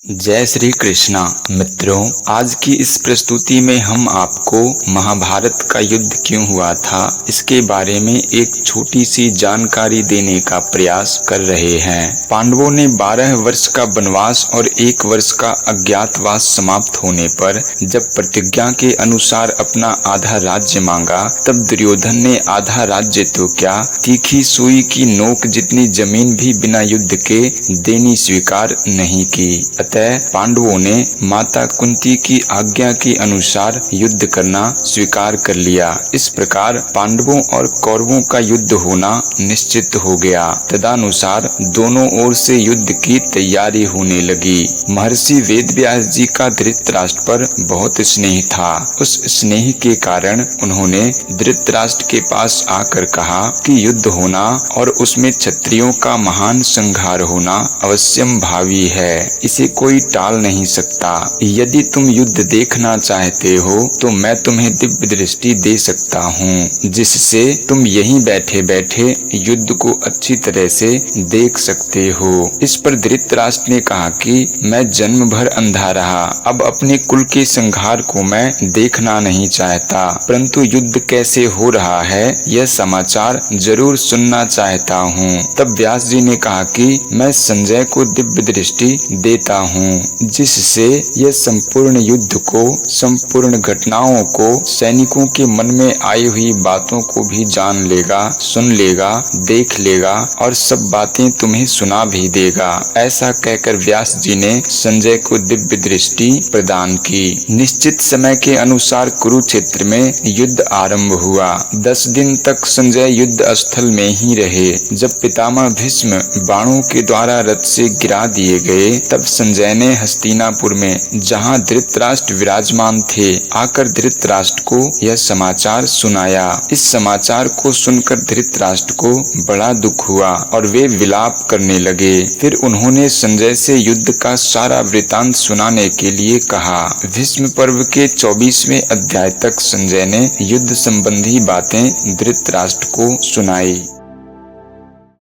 जय श्री कृष्णा मित्रों, आज की इस प्रस्तुति में हम आपको महाभारत का युद्ध क्यों हुआ था इसके बारे में एक छोटी सी जानकारी देने का प्रयास कर रहे हैं। पांडवों ने 12 वर्ष का वनवास और 1 वर्ष का अज्ञातवास समाप्त होने पर जब प्रतिज्ञा के अनुसार अपना आधा राज्य मांगा, तब दुर्योधन ने आधा राज्य तो क्या, तीखी सुई की नोक जितनी जमीन भी बिना युद्ध के देनी स्वीकार नहीं की। पांडवों ने माता कुंती की आज्ञा के अनुसार युद्ध करना स्वीकार कर लिया। इस प्रकार पांडवों और कौरवों का युद्ध होना निश्चित हो गया। तदनुसार दोनों ओर से युद्ध की तैयारी होने लगी। महर्षि वेदव्यास जी का धृतराष्ट्र पर बहुत स्नेह था। उस स्नेह के कारण उन्होंने धृतराष्ट्र के पास आकर कहा कि युद्ध होना और उसमें क्षत्रियों का महान संहार होना अवश्यम भावी है, इसे कोई टाल नहीं सकता। यदि तुम युद्ध देखना चाहते हो तो मैं तुम्हें दिव्य दृष्टि दे सकता हूँ, जिससे तुम यहीं बैठे बैठे युद्ध को अच्छी तरह से देख सकते हो। इस पर धृतराष्ट्र ने कहा कि मैं जन्म भर अंधा रहा, अब अपने कुल के संहार को मैं देखना नहीं चाहता, परंतु युद्ध कैसे हो रहा है यह समाचार जरूर सुनना चाहता हूँ। तब व्यास जी ने कहा कि मैं संजय को दिव्य दृष्टि देता हूँ, जिससे यह संपूर्ण युद्ध को, संपूर्ण घटनाओं को, सैनिकों के मन में आई हुई बातों को भी जान लेगा, सुन लेगा, देख लेगा और सब बातें तुम्हें सुना भी देगा। ऐसा कहकर व्यास जी ने संजय को दिव्य दृष्टि प्रदान की। निश्चित समय के अनुसार कुरुक्षेत्र में युद्ध आरंभ हुआ। 10 दिन तक संजय युद्ध स्थल में ही रहे। जब पितामह भीष्म बाणों के द्वारा रथ से गिरा दिए गए, तब संजय ने हस्तिनापुर में, जहां धृतराष्ट्र विराजमान थे, आकर धृतराष्ट्र को यह समाचार सुनाया। इस समाचार को सुनकर धृतराष्ट्र को बड़ा दुख हुआ और वे विलाप करने लगे। फिर उन्होंने संजय से युद्ध का सारा वृतांत सुनाने के लिए कहा। भीष्म पर्व के 24वें अध्याय तक संजय ने युद्ध संबंधी बातें धृतराष्ट्र को सुनाई।